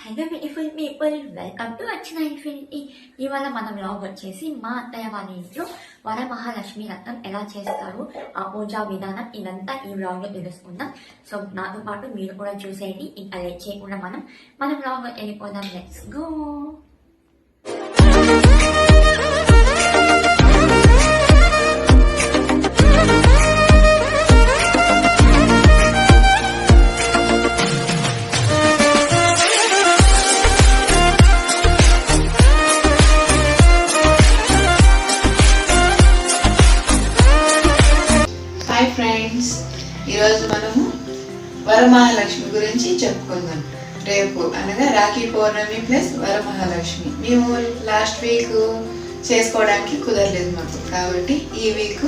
Hello beautiful people, welcome to Archana infinity. ఇవాళ మన vlog వచ్చేసి మా అత్తయ్య వాళ్ళ ఇంట్లో వరమహాలక్ష్మి వ్రతం ఎలా చేస్తారు, ఆ పూజా విధానం ఇదంతా ఈ వ్లాగ్లో తెలుసుకుందాం. సో నాతో పాటు మీరు కూడా చూసేయండి. ఇంకా లేట్ చేయకుండా మన వ్లాగ్ వెళ్ళిపోదాం. Let's go. ఫ్రెండ్స్, ఈరోజు మనము వరమహాలక్ష్మి గురించి చెప్పుకుందాం. రేపు అనగా రాఖీ పౌర్ణమి ప్లస్ వరమహాలక్ష్మి. మేము లాస్ట్ వీక్ చేసుకోవడానికి కుదరలేదు మాకు, కాబట్టి ఈ వీక్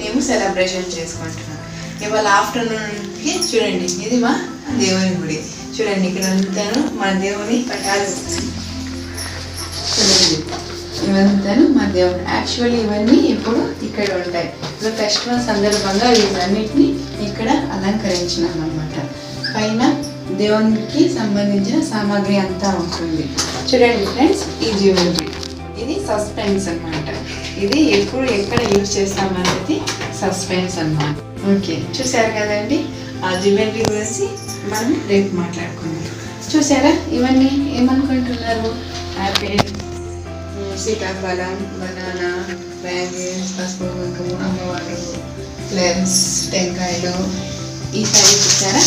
మేము సెలబ్రేషన్ చేసుకుంటున్నాం. ఇవాళ ఆఫ్టర్నూన్కి చూడండి, ఇది మా దేవుని గుడి. చూడండి, ఇక్కడ అంతాను మా దేవుని పటాలు. చూడండి, ఇవంతాను మా దేవుడు. యాక్చువల్లీ ఇవన్నీ ఇప్పుడు ఇక్కడ ఉంటాయి. ఇప్పుడు ఫెస్టివల్ సందర్భంగా వీటన్నిటిని ఇక్కడ అలంకరించినాం అన్నమాట. పైన దేవునికి సంబంధించిన సామాగ్రి అంతా ఉంటుంది. చూడండి ఫ్రెండ్స్, ఈ జ్యువెలరీ ఇది సస్పెన్స్ అన్నమాట. ఇది ఎప్పుడు ఎక్కడ యూజ్ చేస్తామనేది సస్పెన్స్ అన్నమాట. ఓకే, చూసారు కదండి. ఆ జ్యువెలరీ గురించి మనం రేపు మాట్లాడుకుందాం. చూసారా, ఇవన్నీ ఏమనుకుంటున్నారు? యాపిల్, సీతాఫలం, బనానా, బ్యాంగిల్స్, పసుపు, కుంకుమ, అమ్మవారు, ఫ్లవర్స్, టెంకాయలు. ఈసారి చూసారా,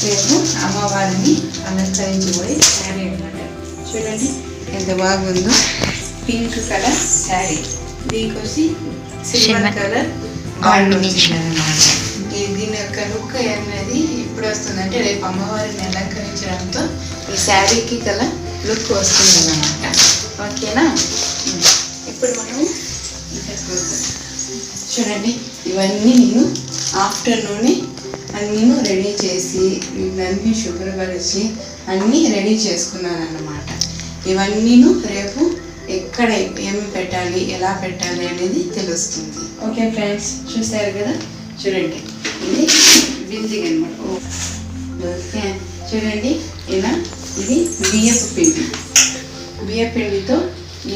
రేపు అమ్మవారిని అలంకరించబోయే శారీ అన్నమాట. చూడండి ఎంత బాగుందో. పింక్ కలర్ శారీ, దీనికి వచ్చి సిల్వర్ కలర్ అన్నమాట. దీని యొక్క లుక్ అనేది ఇప్పుడు వస్తుందంటే రేపు అమ్మవారిని అలంకరించడంతో ఈ శారీకి గల లుక్ వస్తుంది అన్నమాట. ఓకేనా? ఇప్పుడు మనం చూడండి, ఇవన్నీ నేను ఆఫ్టర్నూనే అన్నీ రెడీ చేసి ఇవన్నీ శుభ్రపరిచి అన్నీ రెడీ చేసుకున్నాను అన్నమాట. ఇవన్నీ రేపు ఎక్కడ ఏమి పెట్టాలి, ఎలా పెట్టాలి అనేది తెలుస్తుంది. ఓకే ఫ్రెండ్స్, చూసారు కదా. చూడండి, ఇది బిందిగా అనమాట. ఓకే, చూడండి ఇలా. ఇది బియ్యపు పిండితో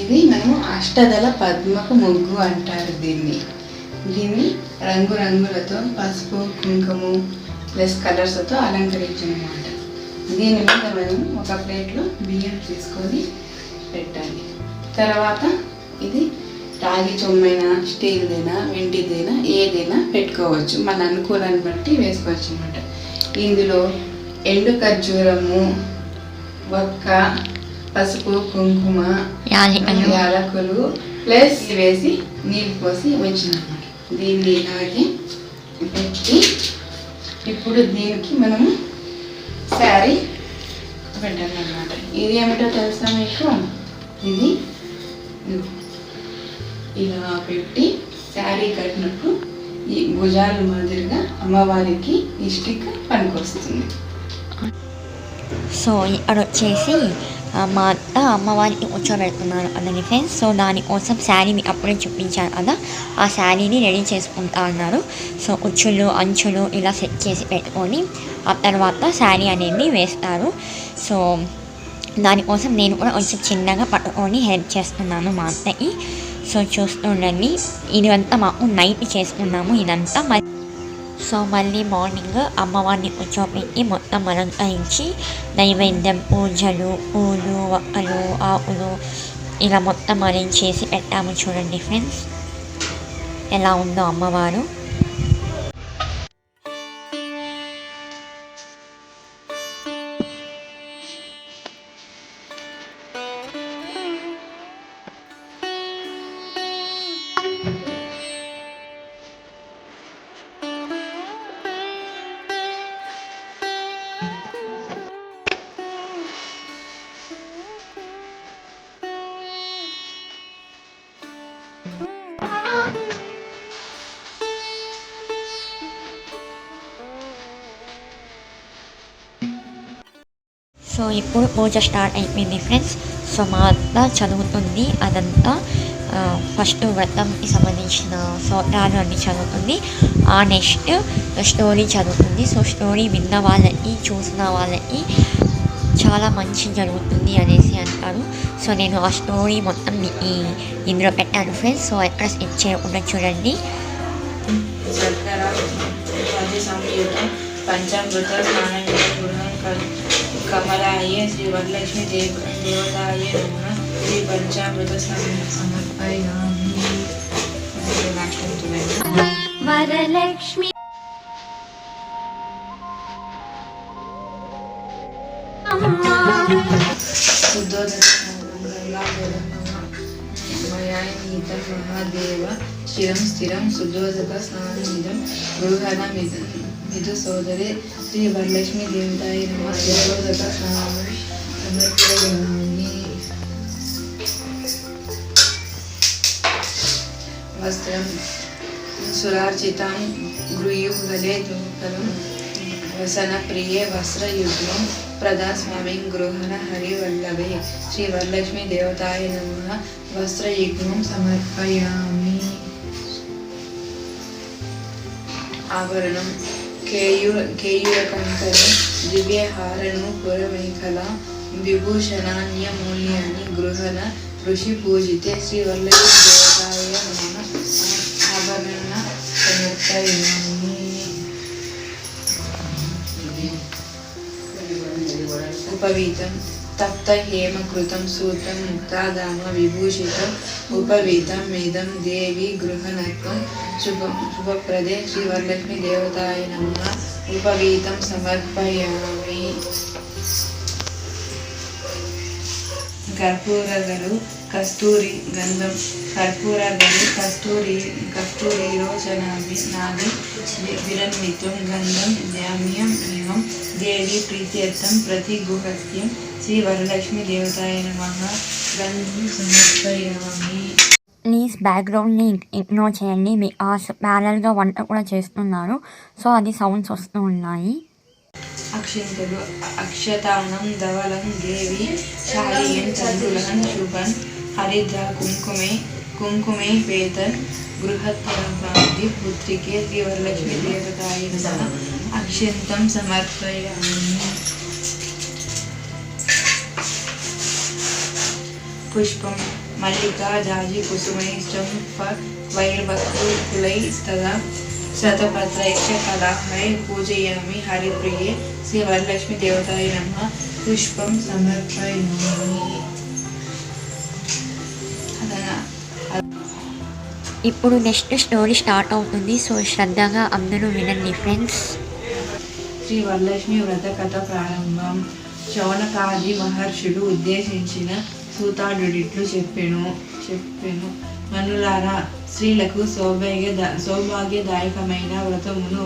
ఇది మనము అష్టదళ పద్మకు ముగ్గు అంటారు దీన్ని. రంగులతో పసుపు, కుంకుమ ప్లస్ కలర్స్తో అలంకరించనమాట. దీని మీద మనం ఒక ప్లేట్లో బియ్యం తీసుకొని పెట్టాలి. తర్వాత ఇది రాగి చొమ్మైనా, స్టీల్దైనా, వెండిదైనా ఏదైనా పెట్టుకోవచ్చు, మన అనుకూలాన్ని బట్టి వేసుకోవచ్చు అనమాట. ఇందులో ఎండు ఖర్జూరము, వక్క, పసుపు, కుంకుమ, యాలకులు ప్లస్ వేసి నీళ్ళు పోసి ఉంచినమాట. దీన్ని ఇలాగే పెట్టి ఇప్పుడు దీనికి మనము శారీ పెట్టాలన్నమాట. ఇది ఏమిటో తెలుసా మీకు? ఇది ఇలా పెట్టి శారీ కట్టినప్పుడు ఈ భుజాల మాదిరిగా అమ్మవారికి ఈ స్టిక్ పనికొస్తుంది. సో ఇక్కడ వచ్చేసి మా అత్త అమ్మవారికి కూర్చోబెడుతున్నారు అన్నది ఫ్రెండ్స్. సో దానికోసం శారీ అప్పుడే చూపించారు కదా, ఆ శారీని రెడీ చేసుకుంటా అన్నారు. సో ఉచ్చులు, అంచులు ఇలా సెట్ చేసి పెట్టుకొని ఆ తర్వాత శారీ అనేది వేస్తారు. సో దానికోసం నేను కూడా కొంచెం చిన్నగా పట్టుకొని హెల్ప్ చేస్తున్నాను మా అత్తకి. సో చూస్తుండండి, ఇదంతా మాకు నైట్ చేసుకున్నాము ఇదంతా. సో మళ్ళీ మార్నింగ్ అమ్మవారిని కూర్చోపెట్టి మొత్తం అలంకరించి నైవేద్యం, పూజలు, పూలు, వక్కలు, ఆకులు ఇలా మొత్తం అరేంజ్ చేసి పెట్టాము. చూడండి ఫ్రెండ్స్ ఎలా ఉందో అమ్మవారు. సో ఇప్పుడు పూజ స్టార్ట్ అయిపోయింది ఫ్రెండ్స్. సో మా అత్త చదువుతుంది అదంతా. ఫస్ట్ వ్రతంకి సంబంధించిన స్తోత్రాలు అన్నీ చదువుతుంది. ఆ నెక్స్ట్ స్టోరీ చదువుతుంది. సో స్టోరీ విన్న వాళ్ళకి, చూసిన వాళ్ళకి చాలా మంచి జరుగుతుంది అనేసి అంటారు. సో నేను ఆ స్టోరీ మొత్తం ఇందులో పెట్టాను ఫ్రెండ్స్. సో ఎక్కడ స్కిప్ చేయకుండా చూడండి. చక్కెర పది సంయుత పంచామృత స్నానం గృహం కమలాయ శ్రీ వరలక్ష్మి దేవతాయ నమః శ్రీ పంచామృత సమర్పయామి. వరలక్ష్మి మయానీతం మహాదేవ స్థిరం స్థిరం శుద్ధోదక స్నానమిదం గృహణ మిదు సోదరే శ్రీ వరలక్ష్మి దేవతాయ నమః శుద్ధోదక స్నానం సమర్పయామి. వస్త్రం సురార్చితం గృహ్యుగలే దుఃఖలం వసన ప్రియే వస్త్రయుగ్మం ప్రదాస్వామి గృహణ హరివల్లభే శ్రీ వరలక్ష్మి దేవతాయ నమః వస్త్రయుగ్మం సమర్పయామి. ఆభరణం కేయూరకంకరే దివ్యహారను పురమేఖల విభూషణాన్యమూల్యాన్ని గృహణ ఋషి పూజితే శ్రీ వరలక్ష్మి దేవతాయ నమః ఆభరణ సమర్పయామి. ఉపవీతం తప్త హేమకృతం సూత్రం ముక్తాదామ విభూషితం ఉపవీతం మేదం దేవి గృహణత్వం శుభప్రదే శ్రీ వరలక్ష్మి దేవతాయ నమః ఉపవీతం సమర్పయామి. కర్పూరగలు కస్తూరి గంధం కర్పూరగలు కస్తూరిరోచనాది విరన్వితం గంధం ధామ్యం ఇమం దేవి ప్రీత్యర్థం ప్రతిగుహత్యం శ్రీ వరలక్ష్మి దేవతాయ నమః గంధం సమర్పయామి. ప్లీజ్ బ్యాక్గ్రౌండ్ని ఇగ్నోర్ చేయండి. మీ ప్యారల్గా వంట కూడా చేస్తున్నారు. సో అది సౌండ్స్ వస్తూ ఉన్నాయి. అక్షింతలు అక్షతానం ధవలం దేవి శాలీయన్ తందులహం శుభన్ హరిద్ర కుంకుమే పేతన్ గృహత్యాది పుత్రికే శ్రీ వరలక్ష్మి దేవతాయ నమః అక్షంతం సమర్పయామి. పుష్పం మల్లికా జాజి కుసుమైష్టం వైర్వకులై స్తదా శతపత్రైక్ష కళాహై పూజయామి హరిప్రియే శ్రీ వరలక్ష్మి దేవతాయ నమః పుష్పం సమర్పయామి. ఇప్పుడు నెక్స్ట్ స్టోరీ స్టార్ట్ అవుతుంది. సో శ్రద్ధగా అందరూ వినండి ఫ్రెండ్స్. శ్రీ వరలక్ష్మి వ్రత కథ ప్రారంభం. శౌనకాది మహర్షులు ఉద్దేశించిన సూతాడుడిట్లు చెప్పెను. మనులారా, స్త్రీలకు సౌభాగ్యదాయకమైన వ్రతమును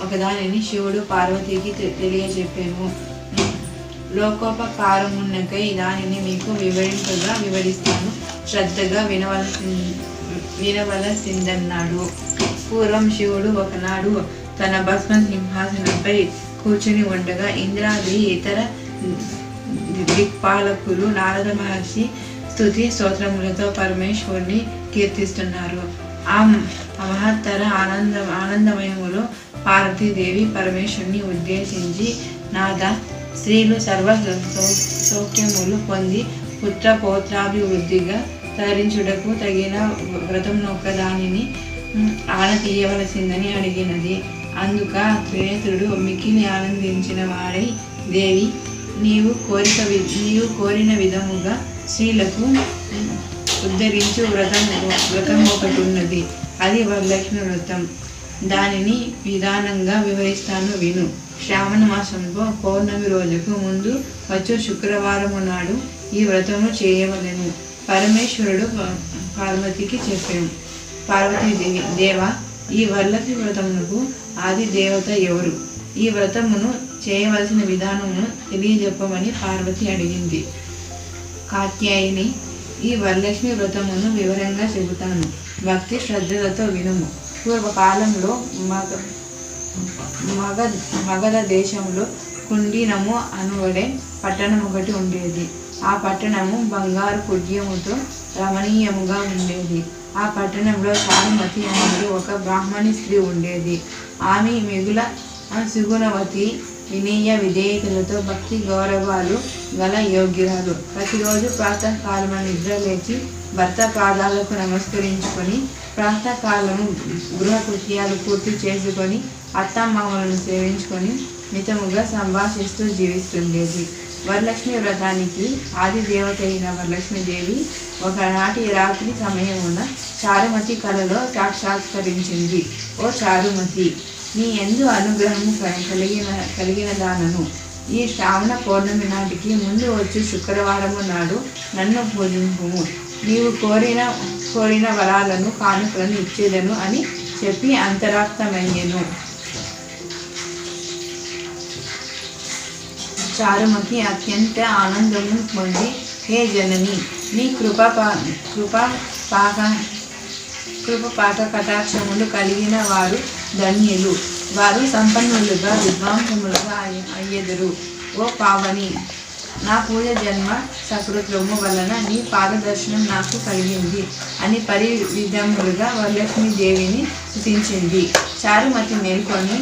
ఒకదానిని శివుడు పార్వతికి తెలియజెప్పెను. లోకోపకారమున్నకై దానిని మీకు వివరిస్తాను, శ్రద్ధగా వినవలసిందన్నాడు. పూర్వం శివుడు ఒకనాడు తన భస్మ సింహాసనంపై కూర్చుని ఉండగా ఇంద్రాది ఇతర దిక్పాలకులు నారద మహర్షి స్తుతి స్తోత్రములతో పరమేశ్వరుని కీర్తిస్తున్నారు. ఆ మహత్తర ఆనందమయములో పార్వతీదేవి పరమేశ్వరుని ఉద్దేశించి, నాథ, స్త్రీలు సర్వ సౌఖ్యములు పొంది పుత్ర పౌత్రాభివృద్ధిగా తరించుటకు తగిన వ్రతమునొక్కదానిని ఆన తీయవలసిందని అడిగినది. అందుక త్రినేత్రుడు మిక్కిలి ఆనందించిన వాడై, దేవి, నీవు కోరిన విధముగా స్త్రీలకు ఉద్ధరించు వ్రతం ఒకటి ఉన్నది. అది వరలక్ష్మి వ్రతం. దానిని విధానంగా వివరిస్తాను, విను. శ్రావణ మాసంలో పౌర్ణమి రోజుకు ముందు వచ్చు శుక్రవారము నాడు ఈ వ్రతము చేయవలెను. పరమేశ్వరుడు పార్వతికి చెప్పాను. పార్వతీదేవి, దేవా, ఈ వరలక్ష్మి వ్రతమునకు ఆది దేవత ఎవరు? ఈ వ్రతమును చేయవలసిన విధానమును తెలియజెప్పమని పార్వతి అడిగింది. కాత్యాయని, ఈ వరలక్ష్మి వ్రతమును వివరంగా చెబుతాను, భక్తి శ్రద్ధలతో వినుము. పూర్వకాలంలో మగధ దేశంలో కుండినము అనువడే పట్టణం ఒకటి ఉండేది. ఆ పట్టణము బంగారు కుడ్యముతో రమణీయముగా ఉండేది. ఆ పట్టణంలో చారుమతి అనే ఒక బ్రాహ్మణి స్త్రీ ఉండేది. ఆమె మిగుల సుగుణవతి, వినయ విధేయతలతో భక్తి గౌరవాలు గల యోగ్యురాలు. ప్రతిరోజు ప్రాతకాలము నిద్ర లేచి భర్త పాదాలకు నమస్కరించుకొని ప్రాతకాలము గృహ కృత్యాలు పూర్తి చేసుకొని అత్తమామలను సేవించుకొని మితముగా సంభాషిస్తూ జీవిస్తుండేది. వరలక్ష్మి వ్రతానికి ఆది దేవత అయిన వరలక్ష్మీదేవి ఒకనాటి రాత్రి సమయమున చారుమతి కలలో సాక్షాత్కరించింది. ఓ చారుమతి, నీ యందు అనుగ్రహము కలిగిన దానను. ఈ శ్రావణ పౌర్ణమి నాటికి ముందు వచ్చి శుక్రవారము నాడు నన్ను పూజింపుము. నీవు కోరిన వరాలను కానుకలను ఇచ్చేదను అని చెప్పి అంతరాక్తమయ్యెను. చారుమతి అత్యంత ఆనందము పొంది, హే జనని, నీ కృపపాక కటాక్షములు కలిగిన వారు ధన్యులు. వారు సంపన్నులుగా విద్వాంసములుగా అయ్యెదరు. ఓ పావని, నా పూజ జన్మ సకృత్వము వలన నీ పాదదర్శనం నాకు కలిగింది అని విధములుగా వరలక్ష్మీదేవిని స్తుతించింది. చారుమతి మేల్కొని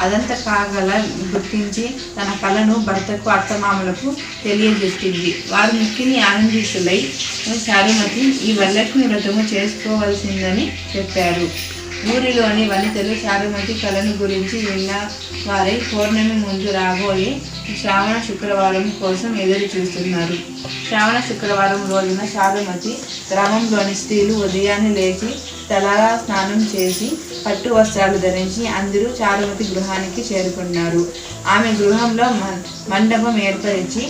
అదంత కాగల గుర్తించి తన కళను భర్తకు అత్తమామలకు తెలియజెప్పింది. వారు మిక్కిలి ఆనందితులై చారుమతి ఈ వరలక్ష్మి వ్రతము చేసుకోవలసిందని చెప్పారు. ఊరిలోని వనితలు చారుమతి కళను గురించి విన్న వారై పౌర్ణమి ముందు రాబోయే శ్రావణ శుక్రవారం కోసం ఎదురు చూస్తున్నారు. శ్రావణ శుక్రవారం రోజున చారుమతి గ్రామంలోని స్త్రీలు ఉదయాన్నే లేచి తలారా స్నానం చేసి పట్టు వస్త్రాలు ధరించి అందరూ చారుమతి గృహానికి చేరుకున్నారు. ఆమె గృహంలో మండపం ఏర్పరిచి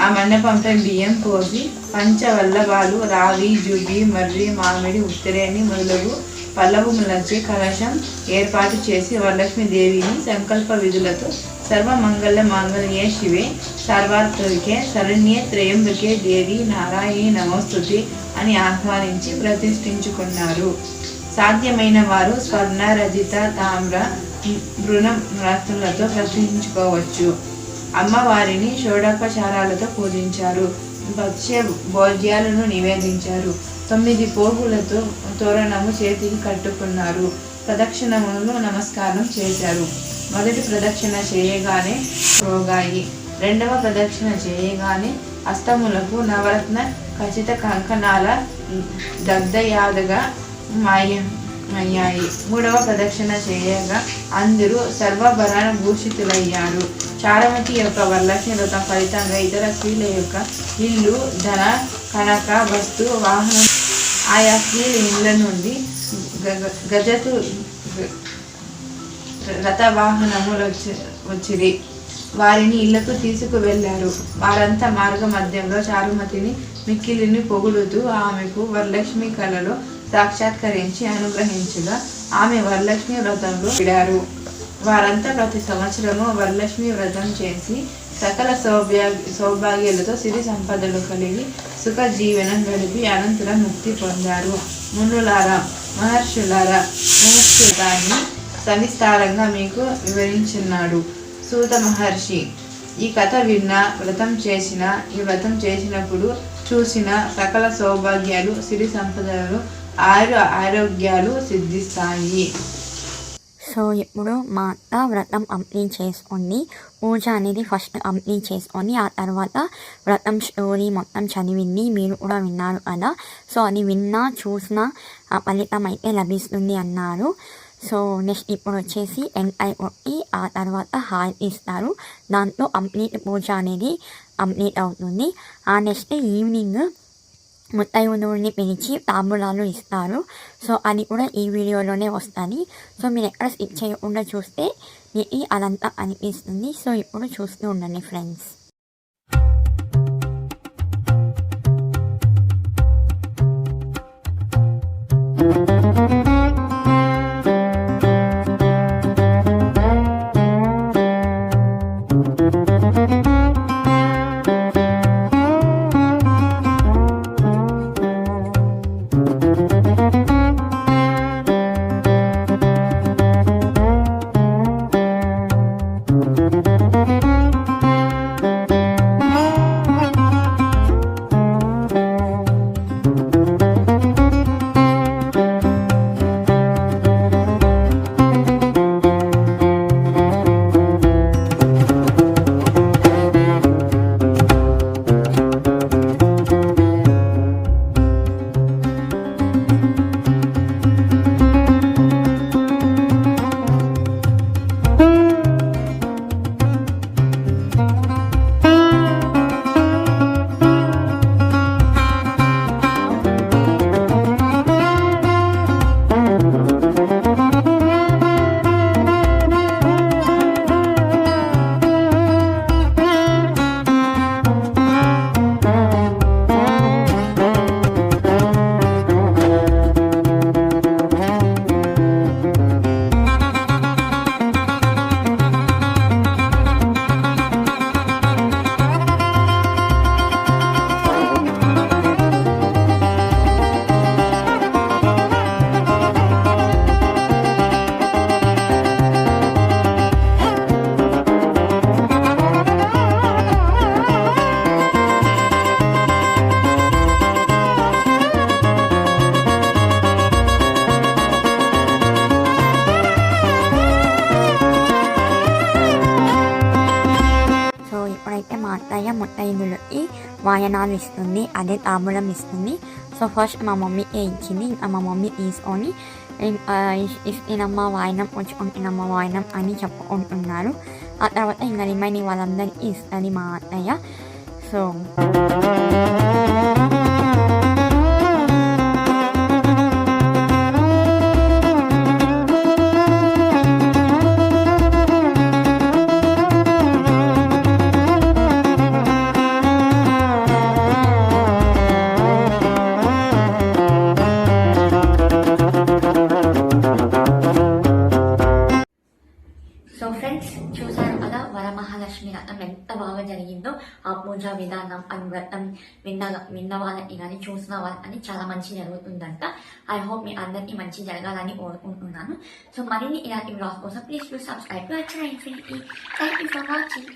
ఆ మండపంపై బియ్యం పోసి పంచవల్లభాలు, రావి, జుబి, మర్రి, మామిడి, ఉత్తరేణి మొదలగు పల్లవములచే కలశం ఏర్పాటు చేసి వరలక్ష్మీదేవిని సంకల్ప విధులతో సర్వమంగళ మాంగళ్యే శివే సర్వార్థకే శరణ్యే త్రయంబకే దేవి నారాయణి నమోస్తుతే అని ఆహ్వానించి ప్రతిష్ఠించుకున్నారు. సాధ్యమైన వారు స్వర్ణ, రజిత, తామ్ర, బృణ రత్తులతో ప్రతిష్ఠించుకోవచ్చు. అమ్మవారిని షోడోపచారాలతో పూజించారు. భక్ష్య భోజ్యాలను నివేదించారు. 9 పోగులతో తోరణము చేతికి కట్టుకున్నారు. ప్రదక్షిణములు నమస్కారం చేశారు. మొదటి ప్రదక్షిణ చేయగానే రోగాయి. రెండవ ప్రదక్షిణ చేయగానే అస్తములకు నవరత్న ఖచ్చిత కంకణాల దగ్ధయాదగా మాయమయ్యాయి. మూడవ ప్రదక్షిణ చేయగా అందరూ సర్వభరణ భూషితులయ్యారు. చారుమతి యొక్క వరలక్ష్మి వ్రతం ఫలితంగా ఇతర స్త్రీల యొక్క ఇల్లు, ధన, కనక, వస్తు, వాహనం ఆయా స్త్రీల ఇళ్ళ నుండి గజతు రథవాహనములు వచ్చిరి. వారిని ఇళ్లకు తీసుకువెళ్లారు. వారంతా మార్గ మధ్యంలో చారుమతిని మిక్కిలిని పొగుడుతూ ఆమెకు వరలక్ష్మి కళలో సాక్షాత్కరించి అనుగ్రహించగా ఆమె వరలక్ష్మి వ్రతంలో విడారు. వారంతా ప్రతి సంవత్సరము వరలక్ష్మి వ్రతం చేసి సకల సౌభాగ్యాలతో సిరి సంపదలు కలిగి సుఖ జీవనం గడిపి అనంతరం ముక్తి పొందారు. మునులారా, మహర్షులారా, మహర్షులాన్ని సవిస్తారంగా మీకు వివరించున్నాడు సూత మహర్షి. ఈ కథ విన్నా, ఈ వ్రతం చేసినప్పుడు చూసిన సకల సౌభాగ్యాలు, సిరి సంపదలు, ఆరోగ్యాలు సిద్ధిస్తాయి. సో ఇప్పుడు మా అత్త వ్రతం కంప్లీట్ చేసుకొని పూజ అనేది ఫస్ట్ కంప్లీట్ చేసుకొని ఆ తర్వాత వ్రతం స్టోరీ మొత్తం చదివింది. మీరు కూడా విన్నారు కదా. సో అది విన్నా చూసినా ఫలితం అయితే లభిస్తుంది అన్నారు. సో నెక్స్ట్ ఇప్పుడు వచ్చేసి ఎంటై కొట్టి ఆ తర్వాత హారతి ఇస్తారు. దాంతో కంప్లీట్ పూజ అనేది కంప్లీట్ అవుతుంది. ఆ నెక్స్ట్ ఈవినింగ్ ముత్తైదువుని పిలిచి తాంబూలాలు ఇస్తారు. సో అది కూడా ఈ వీడియోలోనే వస్తుంది. సో మీరు ఎక్కడ స్కిప్ చేయకుండా చూస్తే మీకు అదంతా అనిపిస్తుంది. సో ఇప్పుడు చూస్తూ ఉండండి ఫ్రెండ్స్. ఇప్పుడైతే మా అత్తయ్య ముత్తైదులకి వాయనాలు ఇస్తుంది, అదే తాంబూలం ఇస్తుంది. సో ఫస్ట్ మా మమ్మీకే ఇచ్చింది, ఇంకా మా మమ్మీ తీసుకొని ఇస్తినమ్మ వాయనం, ఉంచుకుంటున్నమ్మ వాయనం అని చెప్పుకుంటున్నారు. ఆ తర్వాత ఇంకా రిమైనింగ్ వాళ్ళందరికీ ఇస్తుంది మా అత్తయ్య. సో సో ఫ్రెండ్స్, చూసారు కదా వరమహాలక్ష్మి వ్రతం ఎంత బాగా జరిగిందో. ఆ పూజా విధానం అండ్ వ్రతం విన్న వాళ్ళకి కానీ చూసిన వాళ్ళకి చాలా మంచి జరుగుతుందంట. ఐ హోప్ మీ అందరికీ మంచి జరగాలని కోరుకుంటున్నాను. సో మరిన్ని ఇలాంటి బ్లాగ్ కోసం please subscribe to our channel. Thank you for watching.